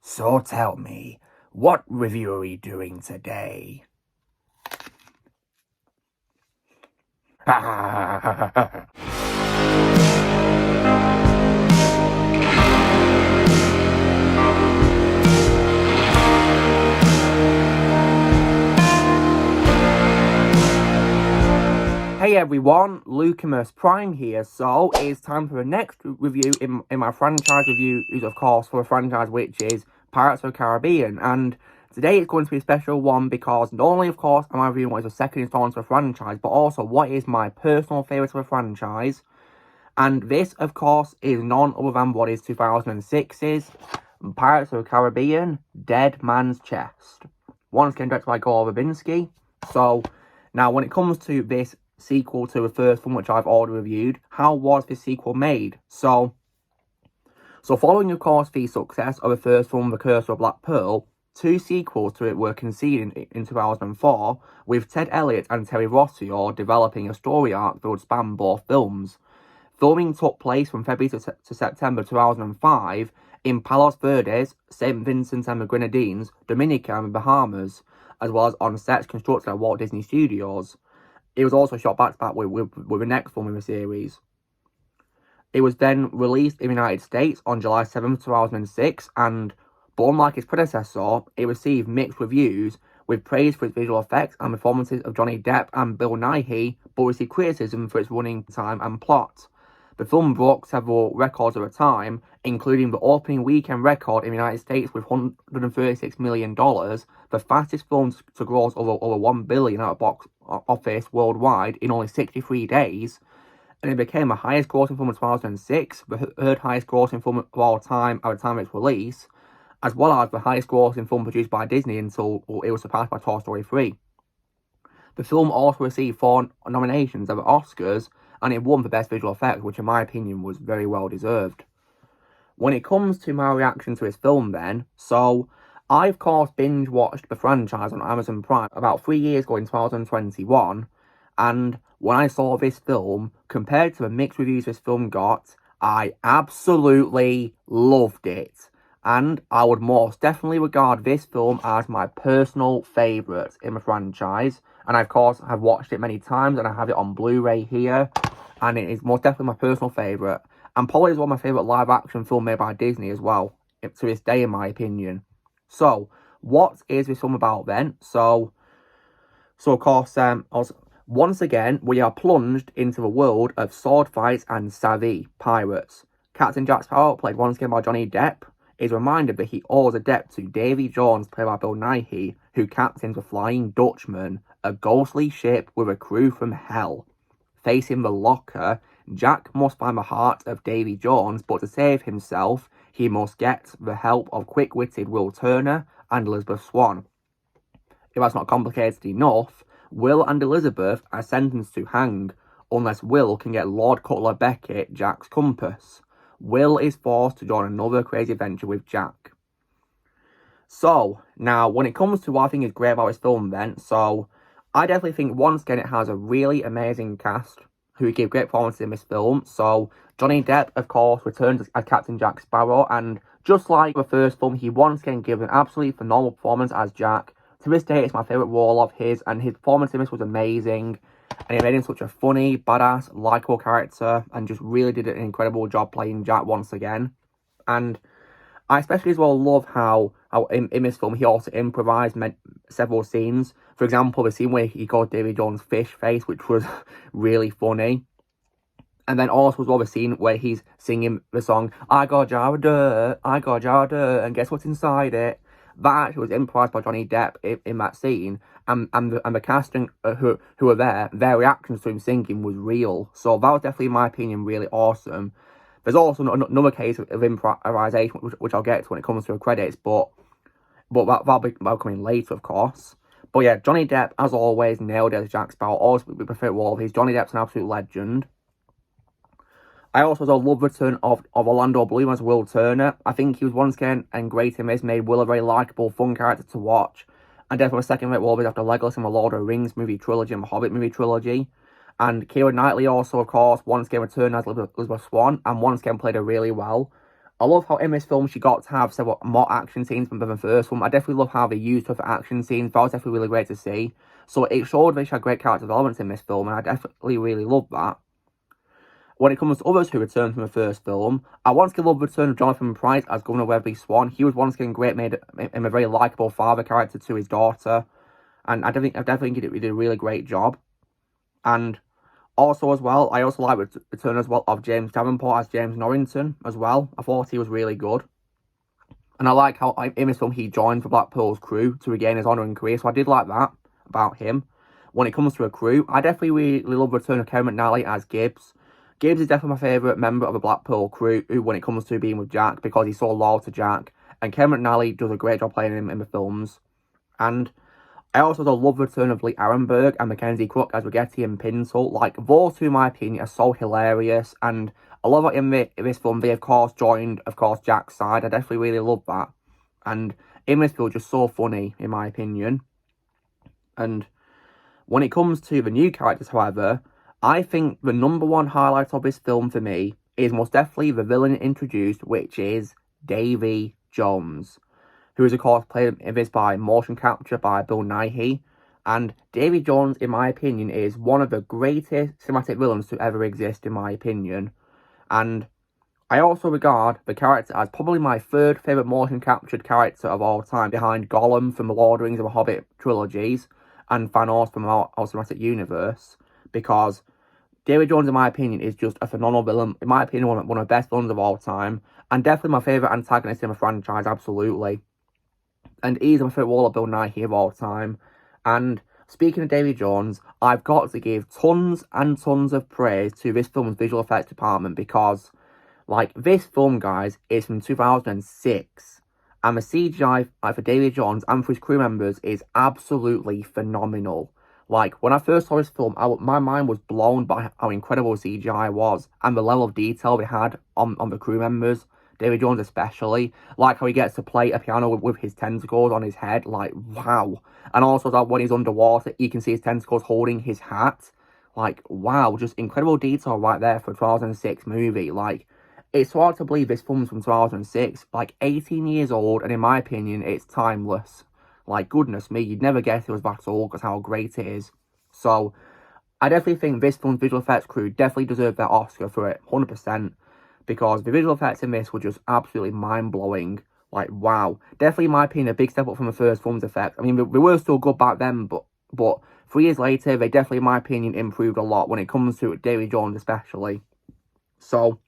So tell me, what review are we doing today? Hey everyone, Lucamus Prime here. So it's time for the next review in my franchise reviews, of course, for a franchise which is Pirates of the Caribbean. And today it's going to be a special one because not only, of course, am I reviewing what is the second installment of the franchise, but also what is my personal favourite of the franchise. And this, of course, is none other than what is 2006's Pirates of the Caribbean, Dead Man's Chest. Once again, directed by Gore Verbinski. So, now when it comes to this sequel to the first one, which I've already reviewed, how was this sequel made? So following, of course, the success of the first film, The Curse of Black Pearl, two sequels to it were conceived in 2004, with Ted Elliott and Terry Rossio developing a story arc that would span both films. Filming took place from February to September 2005 in Palos Verdes, St. Vincent and the Grenadines, Dominica and the Bahamas, as well as on sets constructed at Walt Disney Studios. It was also shot back-to-back with the next film in the series. It was then released in the United States on July 7th, 2006, but unlike its predecessor, it received mixed reviews, with praise for its visual effects and performances of Johnny Depp and Bill Nighy, but received criticism for its running time and plot. The film broke several records at the time, including the opening weekend record in the United States with $136 million, the fastest film to gross over $1 billion at a box office worldwide in only 63 days, and it became the highest grossing film of 2006, the third highest grossing film of all time at the time of its release, as well as the highest grossing film produced by Disney until it was surpassed by Toy Story 3. The film also received 4 nominations at the Oscars, and it won for Best Visual Effects, which in my opinion was very well deserved. When it comes to my reaction to this film then, so I of course binge watched the franchise on Amazon Prime about 3 years ago in 2021, and when I saw this film, compared to the mixed reviews this film got, I absolutely loved it. And I would most definitely regard this film as my personal favourite in the franchise. And I, of course, have watched it many times, and I have it on Blu-ray here. And it is most definitely my personal favourite. And probably is one of my favourite live-action film made by Disney as well, to this day, in my opinion. So, what is this film about then? So of course, once again, we are plunged into the world of sword fights and savvy pirates. Captain Jack Sparrow, played once again by Johnny Depp, is reminded that he owes a debt to Davy Jones, played by Bill Nighy, who captains the Flying Dutchman, a ghostly ship with a crew from hell. Facing the locker, Jack must find the heart of Davy Jones, but to save himself, he must get the help of quick-witted Will Turner and Elizabeth Swann. If that's not complicated enough, Will and Elizabeth are sentenced to hang, unless Will can get Lord Cutler Beckett Jack's compass. Will is forced to join another crazy adventure with Jack. So, now, when it comes to what I think is great about this film then, so I definitely think once again it has a really amazing cast who give great performances in this film. So, Johnny Depp, of course, returns as Captain Jack Sparrow, and just like the first film, he once again gives an absolutely phenomenal performance as Jack. To this day, it's my favourite role of his, and his performance in this was amazing. And he made him such a funny, badass, likeable character, and just really did an incredible job playing Jack once again. And I especially as well love how in this film he also improvised several scenes. For example, the scene where he called Davy Jones fish face, which was really funny. And then also as well the scene where he's singing the song, I got a jar of dirt, I got a jar of dirt, and guess what's inside it? That actually was improvised by Johnny Depp in that scene, and the casting who were there, their reactions to him singing was real. So that was definitely, in my opinion, really awesome. There's also another case of improvisation, which I'll get to when it comes to the credits, but that'll be coming later, of course. But yeah, Johnny Depp, as always, nailed it as Jack Sparrow. Always my favourite role of his. Johnny Depp's an absolute legend. I also love the return of Orlando Bloom as Will Turner. I think he was once again and great in this, made Will a very likeable, fun character to watch. And definitely a second rate role after Legolas and the Lord of the Rings movie trilogy and the Hobbit movie trilogy. And Keira Knightley also, of course, once again returned as Elizabeth Swann, and once again played her really well. I love how in this film she got to have several more action scenes than the first one. I definitely love how they used her for action scenes. That was definitely really great to see. So it showed that she had great character development in this film, and I definitely really love that. When it comes to others who returned from the first film, I once again love the return of Jonathan Pryce as Governor Wesley Swan. He was once again great, made him a very likeable father character to his daughter, and I definitely think he did a really great job. And also as well, I also like the return as well of James Davenport as James Norrington as well. I thought he was really good. And I like how in this film he joined the Blackpool's crew to regain his honour and career, so I did like that about him. When it comes to a crew, I definitely really love the return of Kevin McNally as Gibbs. Gibbs is definitely my favourite member of the Blackpool crew when it comes to being with Jack, because he's so loyal to Jack. And Kevin McNally does a great job playing him in the films. And I also love the return of Lee Arenberg and Mackenzie Crook as Rigetti and Pinsel. Like, those two, in my opinion, are so hilarious. And I love that in this film, they, of course, joined, Jack's side. I definitely really love that. And in this film, just so funny, in my opinion. And when it comes to the new characters, however, I think the number one highlight of this film for me is most definitely the villain introduced, which is Davy Jones, who is, of course, played in this by motion capture by Bill Nighy. And Davy Jones, in my opinion, is one of the greatest cinematic villains to ever exist, in my opinion. And I also regard the character as probably my third favourite motion captured character of all time, behind Gollum from the Lord of the Rings and the Hobbit trilogies, and Thanos from our cinematic universe, because Davy Jones, in my opinion, is just a phenomenal villain. In my opinion, one of the best villains of all time, and definitely my favourite antagonist in the franchise, absolutely. And he's my favourite Wall of Bill Nighy of all time. And speaking of Davy Jones, I've got to give tons and tons of praise to this film's visual effects department, because, like, this film, guys, is from 2006. And the CGI for Davy Jones and for his crew members is absolutely phenomenal. Like, when I first saw this film, my mind was blown by how incredible CGI was and the level of detail they had on the crew members, Davy Jones especially. Like how he gets to play a piano with his tentacles on his head, like, wow. And also that when he's underwater, you can see his tentacles holding his hat. Like, wow, just incredible detail right there for a 2006 movie. Like, it's so hard to believe this film's from 2006, like 18 years old, and in my opinion, it's timeless. Like, goodness me, you'd never guess it was that old because how great it is. So, I definitely think this film's visual effects crew definitely deserved their Oscar for it, 100%. Because the visual effects in this were just absolutely mind-blowing. Like, wow. Definitely, in my opinion, a big step up from the first film's effects. I mean, they were still good back then, but 3 years later, they definitely, in my opinion, improved a lot when it comes to Davy Jones especially. So,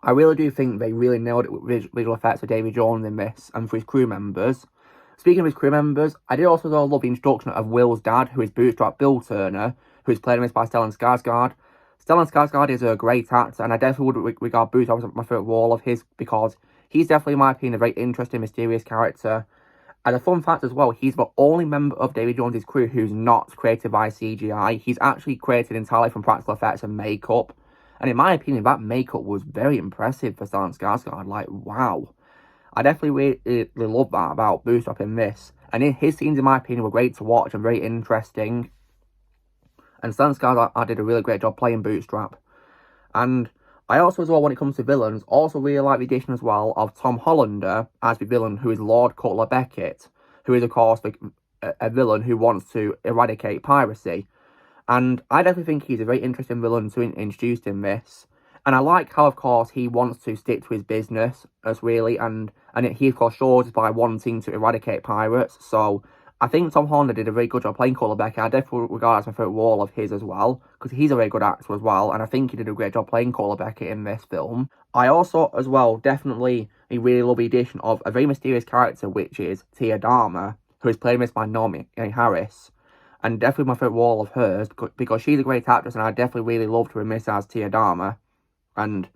I really do think they really nailed it with visual effects for Davy Jones in this, and for his crew members. Speaking of his crew members, I did also love the introduction of Will's dad, who is Bootstrap Bill Turner, who is played in this by Stellan Skarsgård. Stellan Skarsgård is a great actor, and I definitely would regard Bootstrap as my favourite role of his, because he's definitely, in my opinion, a very interesting, mysterious character. And a fun fact as well, he's the only member of Davy Jones' crew who's not created by CGI. He's actually created entirely from practical effects and makeup. And in my opinion, that makeup was very impressive for Stellan Skarsgård. Like, wow. I definitely really love that about Bootstrap in this. And his scenes, in my opinion, were great to watch and very interesting. And Stellan Skarsgård did a really great job playing Bootstrap. And I also, as well, when it comes to villains, also really like the addition as well of Tom Hollander as the villain, who is Lord Cutler Beckett, who is, of course, a villain who wants to eradicate piracy. And I definitely think he's a very interesting villain to introduce in this. And I like how, of course, he wants to stick to his business as really, and he, of course, shows by wanting to eradicate pirates. So I think Tom Hollander did a very good job playing Cutler Beckett. I definitely regard as my favourite role of his as well, because he's a very good actor as well, and I think he did a great job playing Cutler Beckett in this film. I also, as well, definitely really love the addition of a very mysterious character, which is Tia Dharma, who is played by Naomie Harris. And definitely my favourite role of hers, because she's a great actress, and I definitely really loved her in this as Tia Dharma. And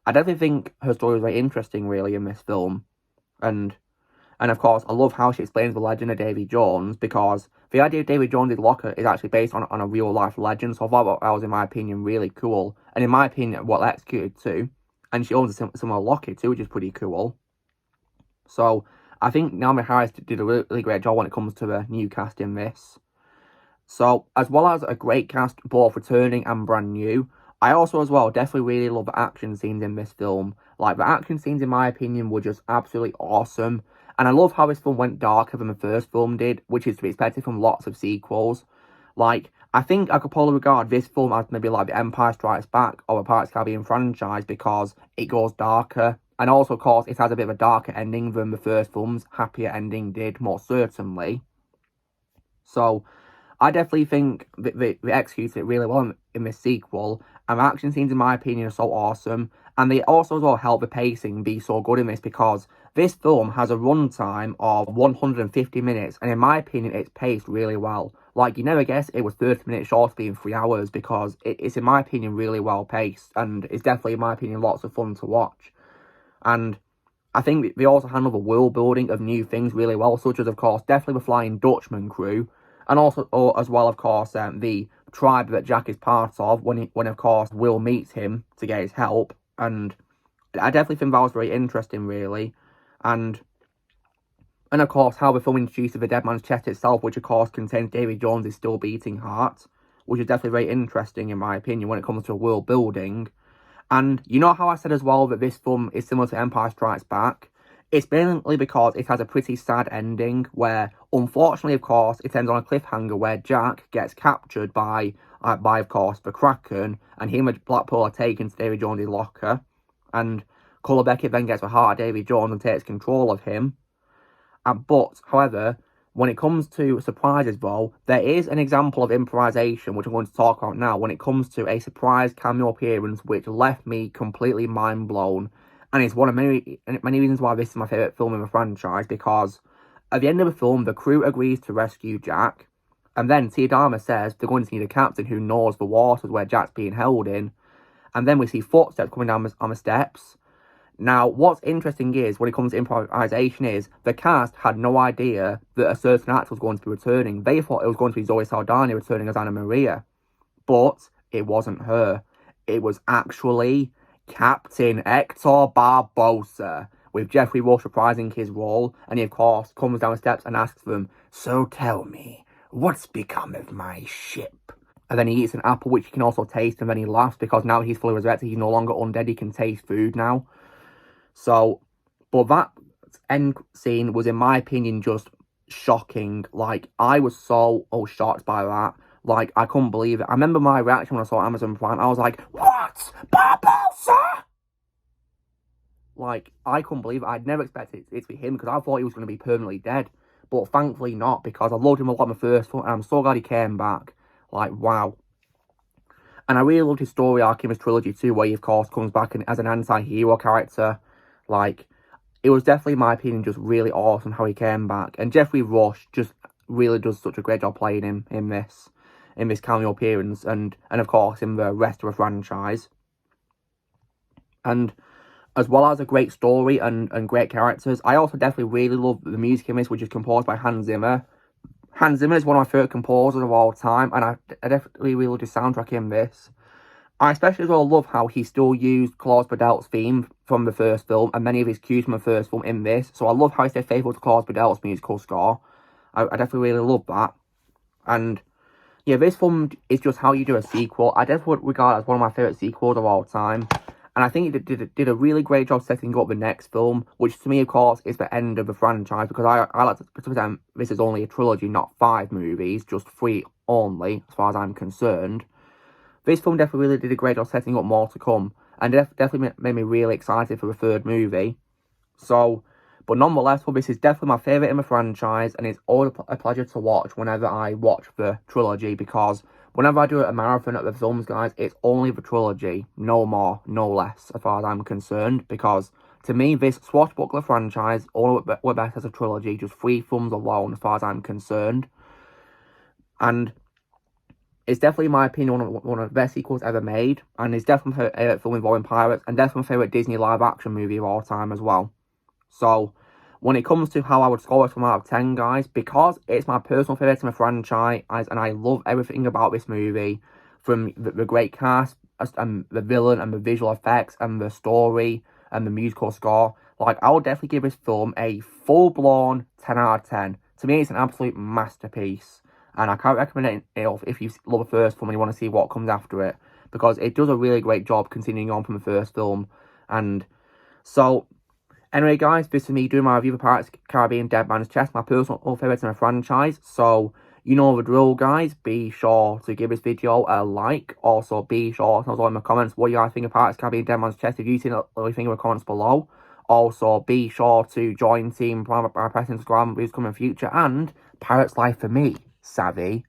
I definitely think her story is very interesting, really, in this film. And of course, I love how she explains the legend of Davy Jones, because the idea of Davy Jones' locker is actually based on a real-life legend, so I thought that was, in my opinion, really cool. And in my opinion, well executed too. And she owns a similar locker too, which is pretty cool. So, I think Naomie Harris did a really great job when it comes to the new cast in this. So, as well as a great cast, both returning and brand new, I also, as well, definitely really love the action scenes in this film. Like, the action scenes, in my opinion, were just absolutely awesome. And I love how this film went darker than the first film did, which is to be expected from lots of sequels. Like, I think I could probably regard this film as maybe like the Empire Strikes Back or the Pirates of the Caribbean franchise because it goes darker. And also, of course, it has a bit of a darker ending than the first film's happier ending did, more certainly. So, I definitely think that they executed it really well in this sequel, and the action scenes, in my opinion, are so awesome, and they also as well help the pacing be so good in this because this film has a runtime of 150 minutes, and in my opinion, it's paced really well. Like, you never guess it was 30 minutes short of being 3 hours because it's, in my opinion, really well paced, and it's definitely, in my opinion, lots of fun to watch. And I think they also handle the world building of new things really well, such as, of course, definitely the Flying Dutchman crew, and also, as well, of course, the tribe that Jack is part of when of course, Will meets him to get his help. And I definitely think that was very interesting, really. And of course, how the film introduces the Dead Man's Chest itself, which, of course, contains Davy Jones' still beating heart, which is definitely very interesting, in my opinion, when it comes to world building. And you know how I said as well that this film is similar to Empire Strikes Back? It's mainly because it has a pretty sad ending where, unfortunately, of course, it ends on a cliffhanger where Jack gets captured by of course, the Kraken, and him and Blackpool are taken to Davy Jones' locker, and Colour Beckett then gets the heart of Davy Jones and takes control of him. But, however, when it comes to surprises, though, there is an example of improvisation, which I'm going to talk about now, when it comes to a surprise cameo appearance, which left me completely mind blown. And it's one of many reasons why this is my favourite film in the franchise, because at the end of the film, the crew agrees to rescue Jack, and then Tia Dharma says they're going to need a captain who knows the waters where Jack's being held in, and then we see footsteps coming down on the steps. Now, what's interesting is, when it comes to improvisation, is the cast had no idea that a certain actor was going to be returning. They thought it was going to be Zoe Saldana returning as Anna Maria, but it wasn't her. It was actually Captain Hector Barbosa, with Geoffrey Rush reprising his role, and he, of course, comes down the steps and asks them, "So tell me, what's become of my ship?" And then he eats an apple, which he can also taste, and then he laughs, because now he's fully resurrected, he's no longer undead, he can taste food now. So, but that end scene was, in my opinion, just shocking. Like, I was so shocked by that. Like, I couldn't believe it. I remember my reaction when I saw Amazon Prime. I was like, "What? Barbosa?" Like, I couldn't believe it. I'd never expected it to be him, because I thought he was going to be permanently dead. But thankfully not, because I loved him a lot in the first one, and I'm so glad he came back. Like, wow. And I really loved his story arc in this trilogy too, where he, of course, comes back as an anti-hero character. Like, it was definitely, in my opinion, just really awesome how he came back. And Geoffrey Rush just really does such a great job playing him in this cameo appearance, and of course in the rest of the franchise. And as well as a great story and great characters, I also definitely really love the music in this, which is composed by Hans Zimmer. Hans Zimmer is one of my favourite composers of all time, and I definitely really love the soundtrack in this. I especially as well love how he still used Klaus Badel's theme from the first film and many of his cues from the first film in this. So I love how he stayed faithful to Klaus Badel's musical score. I definitely really love that. And yeah, this film is just how you do a sequel. I definitely would regard it as one of my favourite sequels of all time. And I think it did a really great job setting up the next film, which to me, of course, is the end of the franchise, because I like to pretend this is only a trilogy, not 5 movies, just 3 only, as far as I'm concerned. This film definitely really did a great job setting up more to come, and definitely made me really excited for the 3rd movie. So, but nonetheless, well, this is definitely my favourite in the franchise, and it's always a pleasure to watch whenever I watch the trilogy, because whenever I do a marathon at the films, guys, it's only the trilogy, no more, no less, as far as I'm concerned, because to me, this swashbuckler franchise, all were best as a trilogy, just 3 films alone, as far as I'm concerned. And it's definitely, in my opinion, one of the best sequels ever made, and it's definitely my favourite film involving pirates, and definitely my favourite Disney live-action movie of all time as well. So, when it comes to how I would score this film out of 10, guys, because it's my personal favourite in the franchise, and I love everything about this movie, from the great cast, and the villain, and the visual effects, and the story, and the musical score, like, I would definitely give this film a full-blown 10 out of 10. To me, it's an absolute masterpiece. And I can't recommend it enough if you love the first film and you want to see what comes after it. because it does a really great job continuing on from the first film. And so, anyway, guys, this is me doing my review of Pirates of the Caribbean Dead Man's Chest, my personal favourites in the franchise. So, you know the drill, guys. Be sure to give this video a like. Also, be sure to tell us all in the comments what you guys think of Pirates of the Caribbean Dead Man's Chest. If you've seen it, leave in the comments below. Also, be sure to join Team Prime by pressing subscribe and videos coming in the future. And Pirates Life for me, savvy.